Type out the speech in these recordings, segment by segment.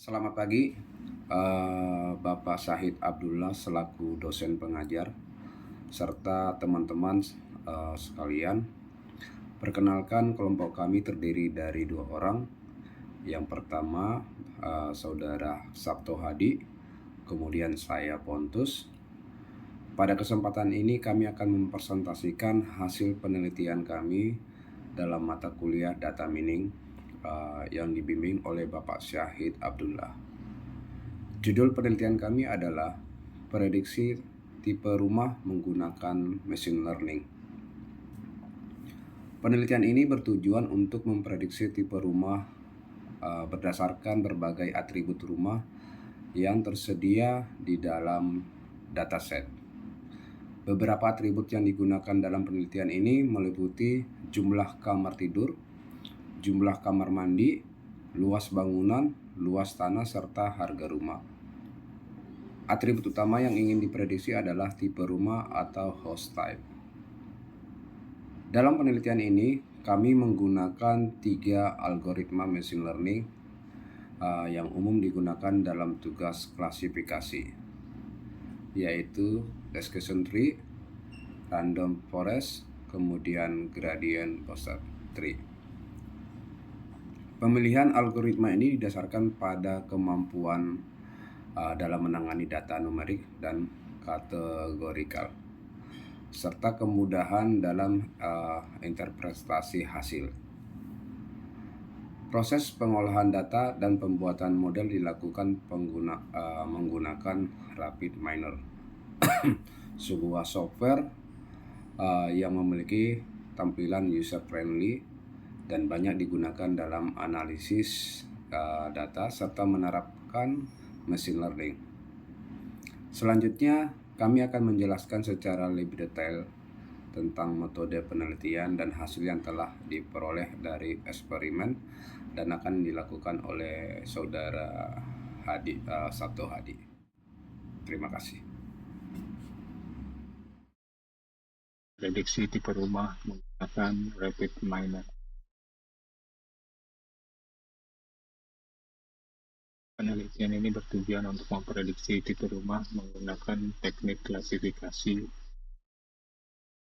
Selamat pagi, Bapak Syahid Abdullah selaku dosen pengajar, serta teman-teman sekalian. Perkenalkan, kelompok kami terdiri dari 2 orang. Yang pertama, Saudara Sabto Hadi, kemudian saya Pontus. Pada kesempatan ini kami akan mempresentasikan hasil penelitian kami dalam mata kuliah Data Mining yang dibimbing oleh Bapak Syahid Abdullah. Judul penelitian kami adalah prediksi tipe rumah menggunakan machine learning. Penelitian ini bertujuan untuk memprediksi tipe rumah berdasarkan berbagai atribut rumah yang tersedia di dalam dataset. Beberapa atribut yang digunakan dalam penelitian ini meliputi jumlah kamar tidur, jumlah kamar mandi, luas bangunan, luas tanah, serta harga rumah. Atribut utama yang ingin diprediksi adalah tipe rumah atau house type. Dalam penelitian ini, kami menggunakan 3 algoritma machine learning yang umum digunakan dalam tugas klasifikasi, yaitu Description Tree, Random Forest, kemudian Gradient Booster Tree. Pemilihan algoritma ini didasarkan pada kemampuan dalam menangani data numerik dan kategorikal, serta kemudahan dalam interpretasi hasil. Proses pengolahan data dan pembuatan model dilakukan menggunakan RapidMiner, sebuah software yang memiliki tampilan user-friendly dan banyak digunakan dalam analisis data serta menerapkan machine learning. Selanjutnya, kami akan menjelaskan secara lebih detail tentang metode penelitian dan hasil yang telah diperoleh dari eksperimen dan akan dilakukan oleh Saudara Sabto Hadi. Terima kasih. Prediksi tipe rumah menggunakan RapidMiner. Penelitian ini bertujuan untuk memprediksi tipe rumah menggunakan teknik klasifikasi.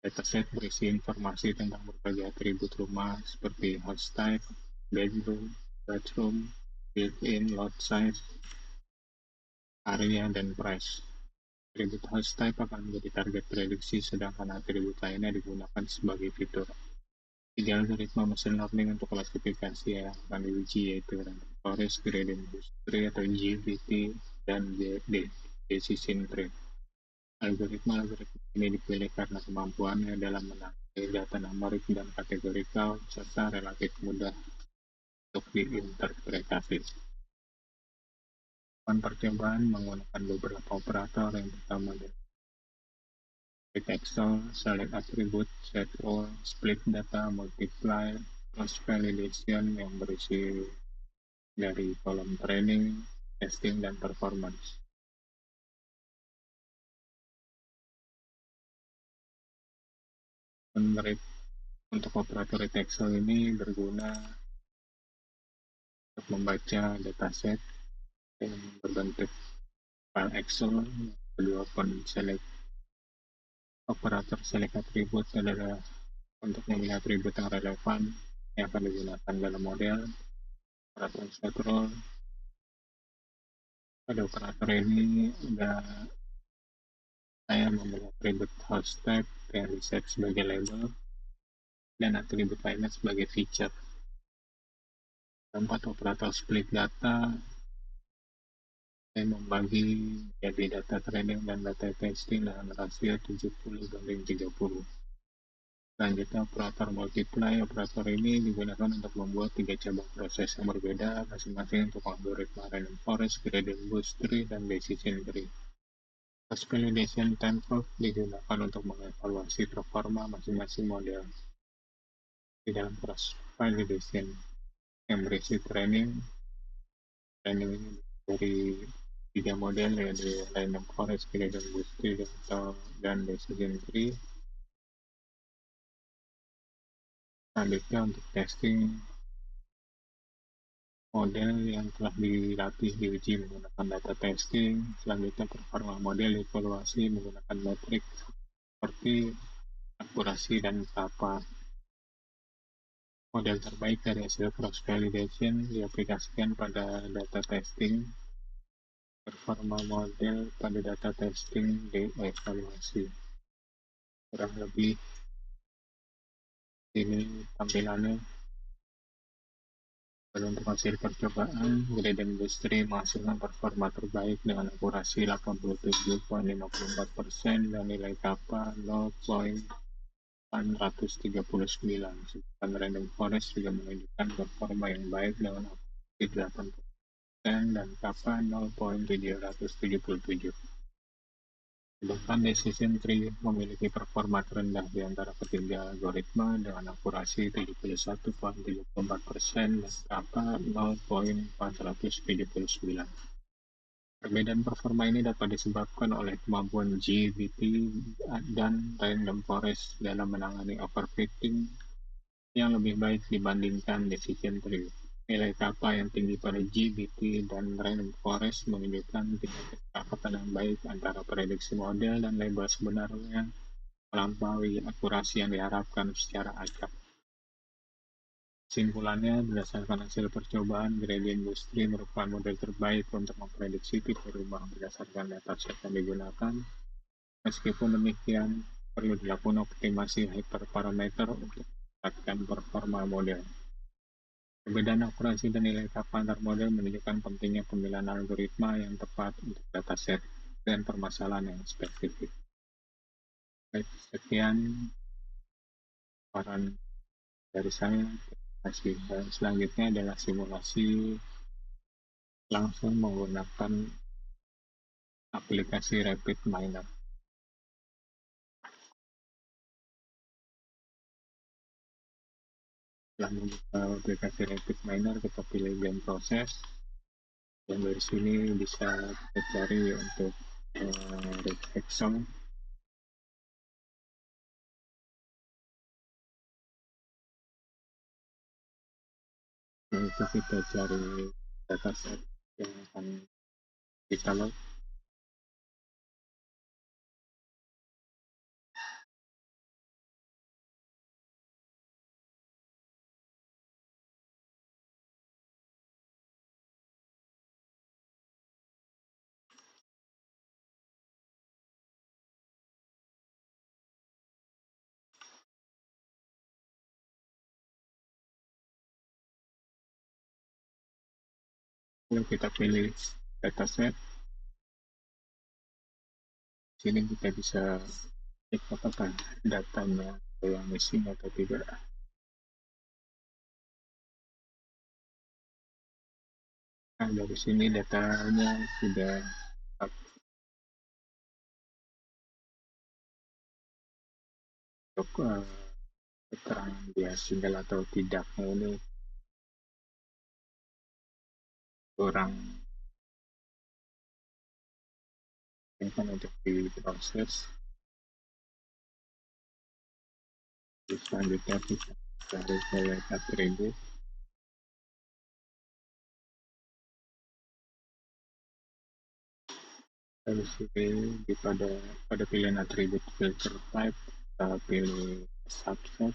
Dataset berisi informasi tentang berbagai atribut rumah seperti house type, bedroom, bathroom, built-in lot size, area, dan price. Atribut house type akan menjadi target prediksi, sedangkan atribut lainnya digunakan sebagai fitur. 3 algoritma machine learning untuk klasifikasi yang akan diuji yaitu Random Forest, Gradient Booster Tree atau GPT, dan Decision Tree. Algoritma ini dipilih karena kemampuannya dalam menangani data numerik dan kategorikal serta relatif mudah untuk diinterpretasi. Percobaan menggunakan beberapa operator yang pertama adalah Split Excel, Select Attribute, Set All, Split Data, Multiply, Cross Validation yang berisi dari kolom training, testing, dan performance. Untuk operator Excel ini berguna untuk membaca dataset yang berbentuk file Excel. Kedua, operator select attribute adalah untuk memilih atribut yang relevan yang akan digunakan dalam model. Operator set role, pada operator ini saya memilih atribut house type yang diset sebagai label dan atribut lainnya sebagai feature. Keempat, operator split data, saya membagi jadi data training dan data testing dengan rasio 70:30. Selanjutnya, operator multiply. Operator ini digunakan untuk membuat 3 cabang proses yang berbeda, masing-masing untuk algoritma Random Forest, Gradient Booster Tree, dan Decision Tree. Cross Validation Time Curve digunakan untuk mengevaluasi performa masing-masing model. Di dalam cross validation yang berisi training ini dari 3 model yaitu Random Forest, Gradient Booster Tree, dan Decision Tree. Selanjutnya untuk testing model yang telah dilatih diuji menggunakan data testing. Selanjutnya performa model evaluasi menggunakan metrik seperti akurasi dan kappa. Model terbaik dari hasil cross validation diaplikasikan pada data testing. Performa model pada data testing dievaluasi. Kurang lebih ini tampilannya. Untuk hasil percobaan, Gradient Industri menghasilkan performa terbaik dengan akurasi 87,54% dan nilai kappa 0,839. Sedangkan Random Forest juga menunjukkan performa yang baik dengan akurasi 80% dan kappa 0,777. Sedangkan Decision Tree memiliki performa terendah di antara ketiga algoritma dengan akurasi 71,74% dan kappa 0,479. Perbedaan performa ini dapat disebabkan oleh kemampuan GPT dan Random Forest dalam menangani overfitting yang lebih baik dibandingkan Decision Tree. Nilai kappa yang tinggi pada GPT dan Random Forest menunjukkan tingkat kesepakatan yang baik antara prediksi model dan label sebenarnya melampaui akurasi yang diharapkan secara acak. Kesimpulannya, berdasarkan hasil percobaan, Gradient Industri merupakan model terbaik untuk memprediksi tipe rumah berdasarkan dataset yang digunakan. Meskipun demikian, perlu dilakukan optimasi hyperparameter untuk meningkatkan performa model. Perbedaan akurasi dan nilai kappa antar model menunjukkan pentingnya pemilihan algoritma yang tepat untuk dataset dan permasalahan yang spesifik. Baik, sekian saran dari saya. Terima kasih. Dan selanjutnya adalah simulasi langsung menggunakan aplikasi Rapid Miner. Setelah membuka aplikasi Rapid Miner, kita pilih game proses. Dan dari sini bisa kita cari untuk Exxon. Dan itu kita cari dataset yang akan kita load. Lalu kita pilih dataset. Sini kita bisa cek apakah datanya ada yang missing atau tidak. Nah, dari sini datanya sudah lengkap. Untuk keterangan dia single atau tidaknya ini kurang kan untuk diproses. Terus selanjutnya kita cari select attribute. Lalu sini pada pilihan atribut filter type kita pilih subset,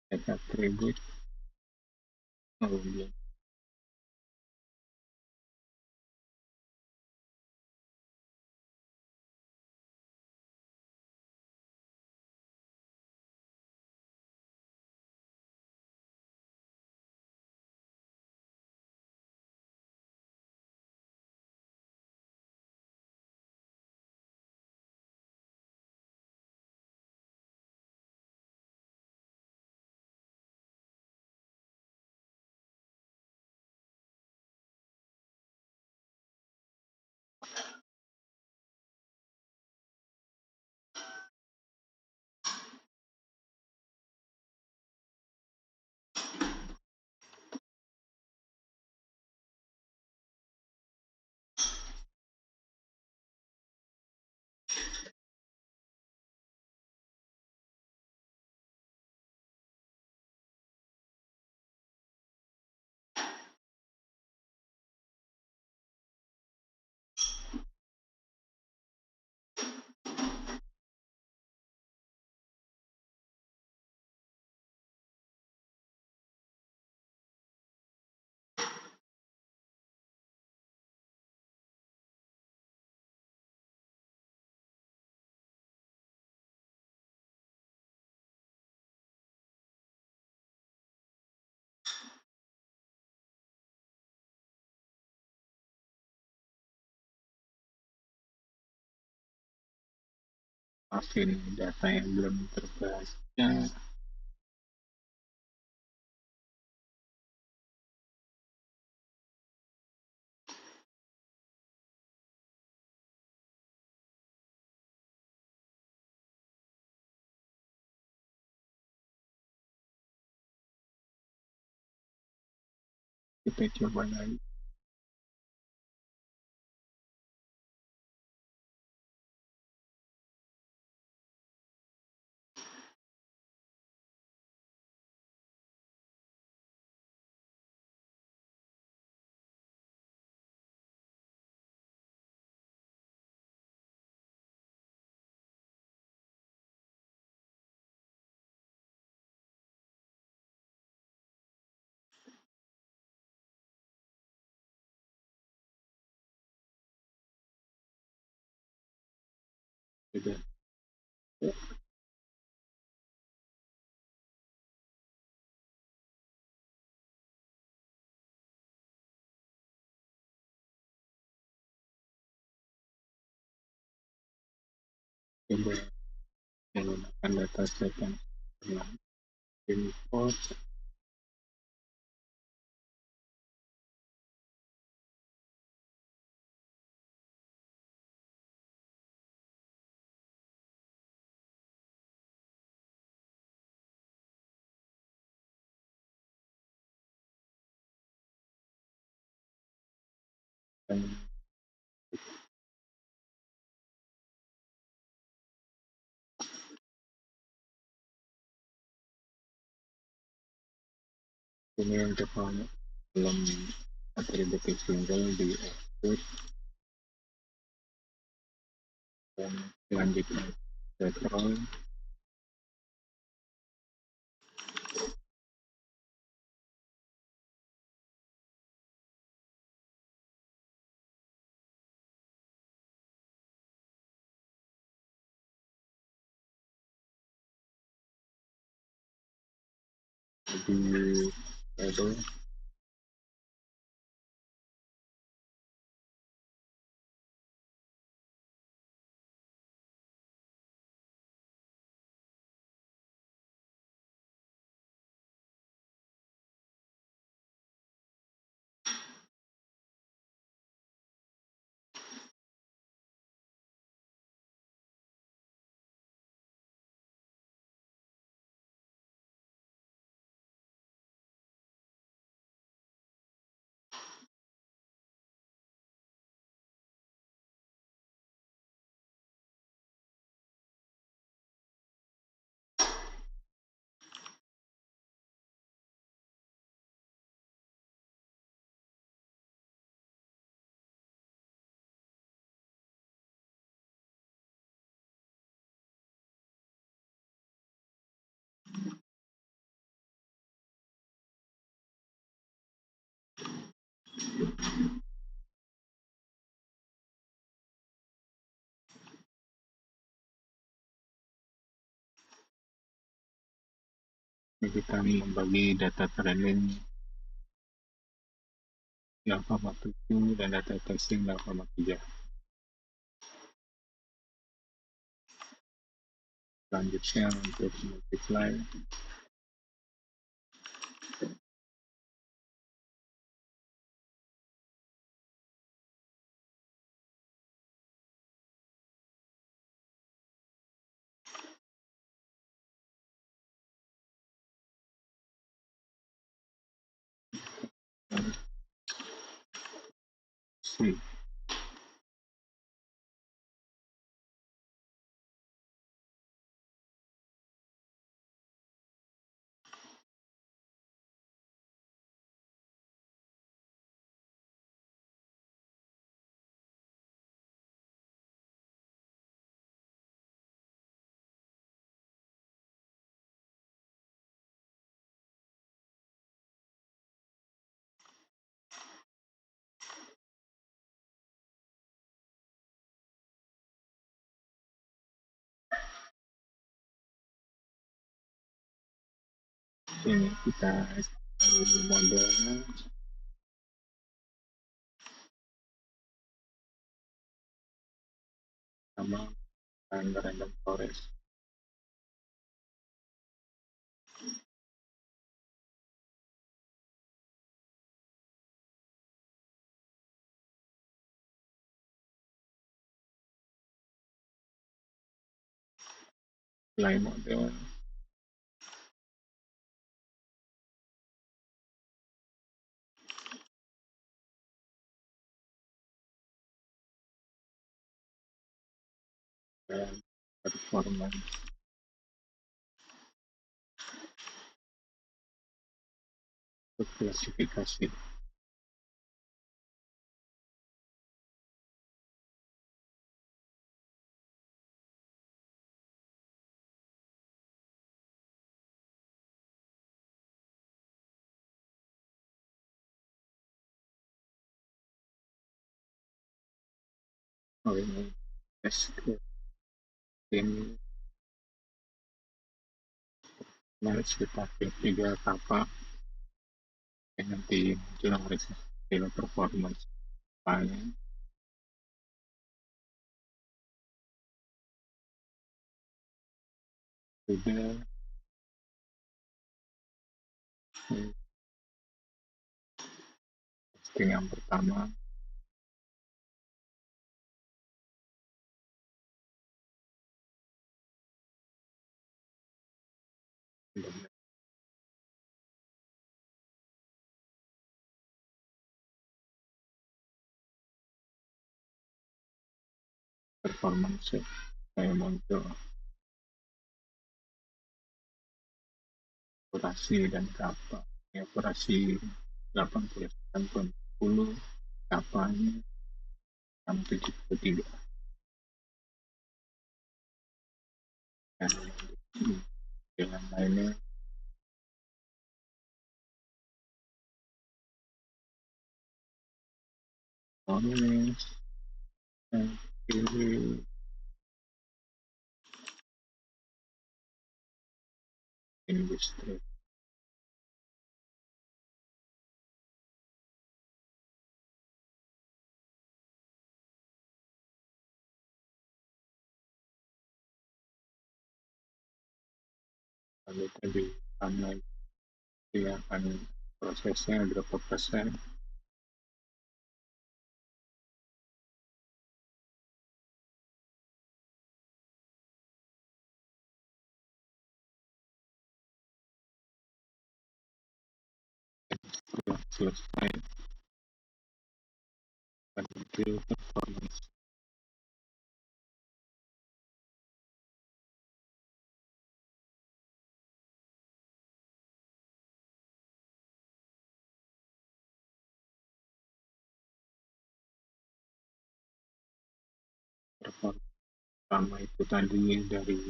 set attribute, kemudian maafin data yang belum terbaca. Kita coba lagi. Sudah. Coba menggunakan data set yang pernah import. Dan ini untuk kolom atribut single di output, dan selanjutnya control. Di label ini kita membagi data training 0,7 dan data testing 0,3. Selanjutnya untuk multiply, C. Ini kita modelnya sama dan Random Forest. Selain model dan performance untuk klasifikasi oleh tes tim harus dipakai 3 kapal yang nanti muncul hasil performance file sudah testing yang pertama dan performance saya muncul akurasi dan kapal akurasi 89,10 kapalnya 673 dan yang lainnya Ones pilih industri lalu tadi karena dia akan prosesnya berapa persen setelah selesai akan muncul performance performance pertama itu tadi dari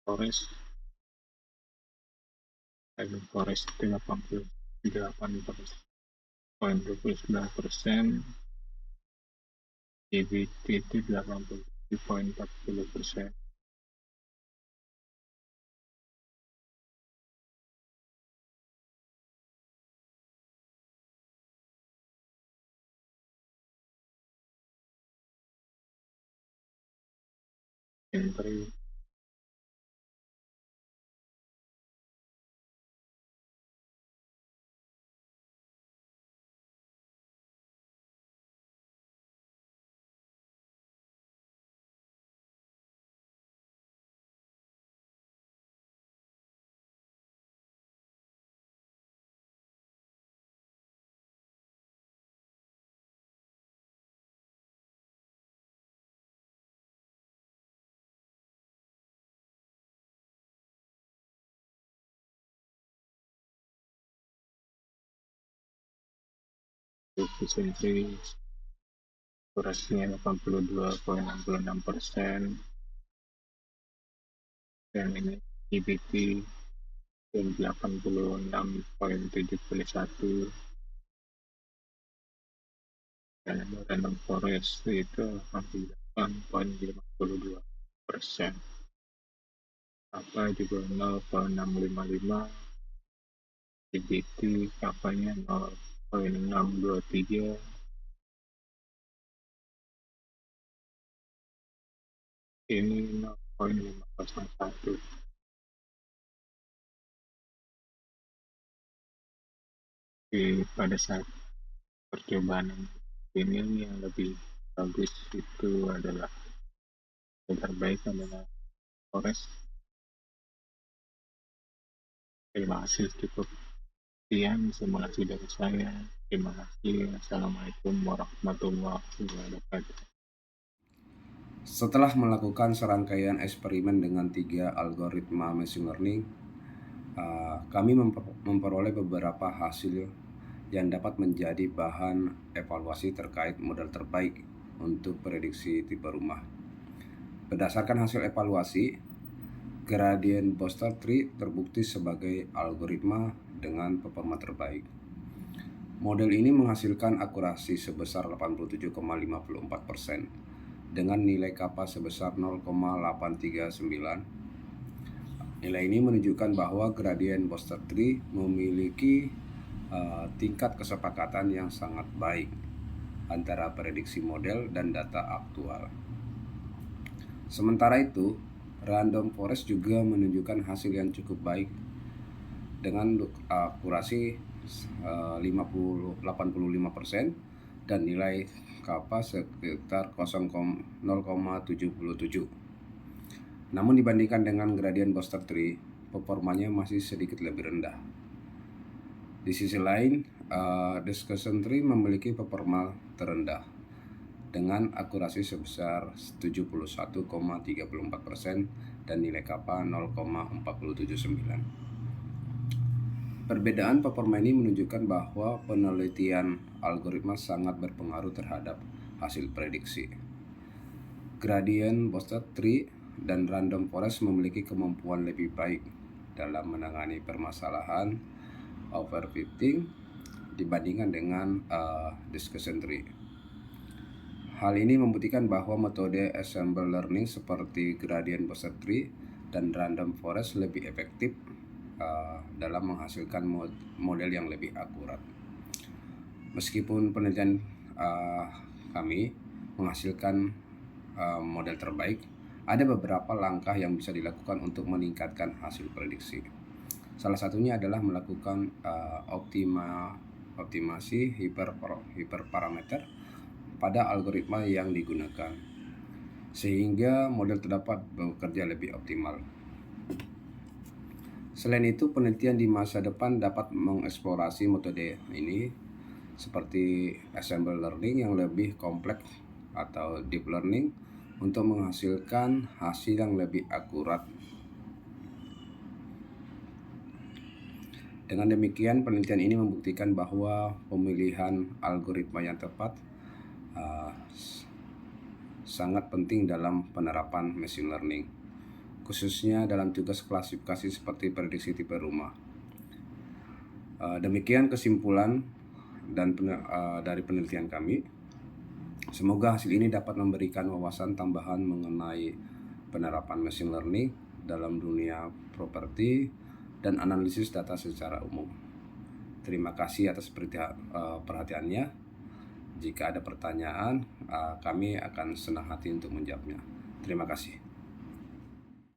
Forest Random Forest 88,29%, EBT itu 87,40%, entry efficiency akurasinya 82,66%, dan ini EBT 86,71, dan Random Forest itu 88,52%, apa juga 0,655, EBT kapalnya 0,623, ini 0,501. Pada saat percobaan ini yang lebih bagus itu adalah yang terbaik adalah Forest. Terima kasih, cukup sekian simulasi dari saya. Terima kasih. Assalamualaikum warahmatullahi wabarakatuh. Setelah melakukan serangkaian eksperimen dengan 3 algoritma machine learning, kami memperoleh beberapa hasil yang dapat menjadi bahan evaluasi terkait model terbaik untuk prediksi tipe rumah. Berdasarkan hasil evaluasi, gradient booster tree terbukti sebagai algoritma dengan performa terbaik. Model ini menghasilkan akurasi sebesar 87,54% dengan nilai kappa sebesar 0,839. Nilai ini menunjukkan bahwa gradient booster tree memiliki tingkat kesepakatan yang sangat baik antara prediksi model dan data aktual. Sementara itu, random forest juga menunjukkan hasil yang cukup baik dengan akurasi 85% dan nilai kappa sekitar 0,77. Namun dibandingkan dengan gradient booster tree, performanya masih sedikit lebih rendah. Di sisi lain, discussion tree memiliki performa terendah dengan akurasi sebesar 71,34% dan nilai kappa 0,479. Perbedaan performa ini menunjukkan bahwa penelitian algoritma sangat berpengaruh terhadap hasil prediksi. Gradient booster tree dan random forest memiliki kemampuan lebih baik dalam menangani permasalahan overfitting dibandingkan dengan discussion tree. Hal ini membuktikan bahwa metode ensemble learning seperti gradient booster tree dan random forest lebih efektif dalam menghasilkan model yang lebih akurat. Meskipun penelitian kami menghasilkan model terbaik, ada beberapa langkah yang bisa dilakukan untuk meningkatkan hasil prediksi. Salah satunya adalah melakukan optimasi hiperparameter pada algoritma yang digunakan, sehingga model terdapat bekerja lebih optimal. Selain itu, penelitian di masa depan dapat mengeksplorasi metode ini seperti ensemble learning yang lebih kompleks atau deep learning untuk menghasilkan hasil yang lebih akurat. Dengan demikian, penelitian ini membuktikan bahwa pemilihan algoritma yang tepat sangat penting dalam penerapan machine learning, khususnya dalam tugas klasifikasi seperti prediksi tipe rumah. Demikian kesimpulan dari penelitian kami. Semoga hasil ini dapat memberikan wawasan tambahan mengenai penerapan machine learning dalam dunia properti dan analisis data secara umum. Terima kasih atas perhatiannya. Jika ada pertanyaan, kami akan senang hati untuk menjawabnya. Terima kasih.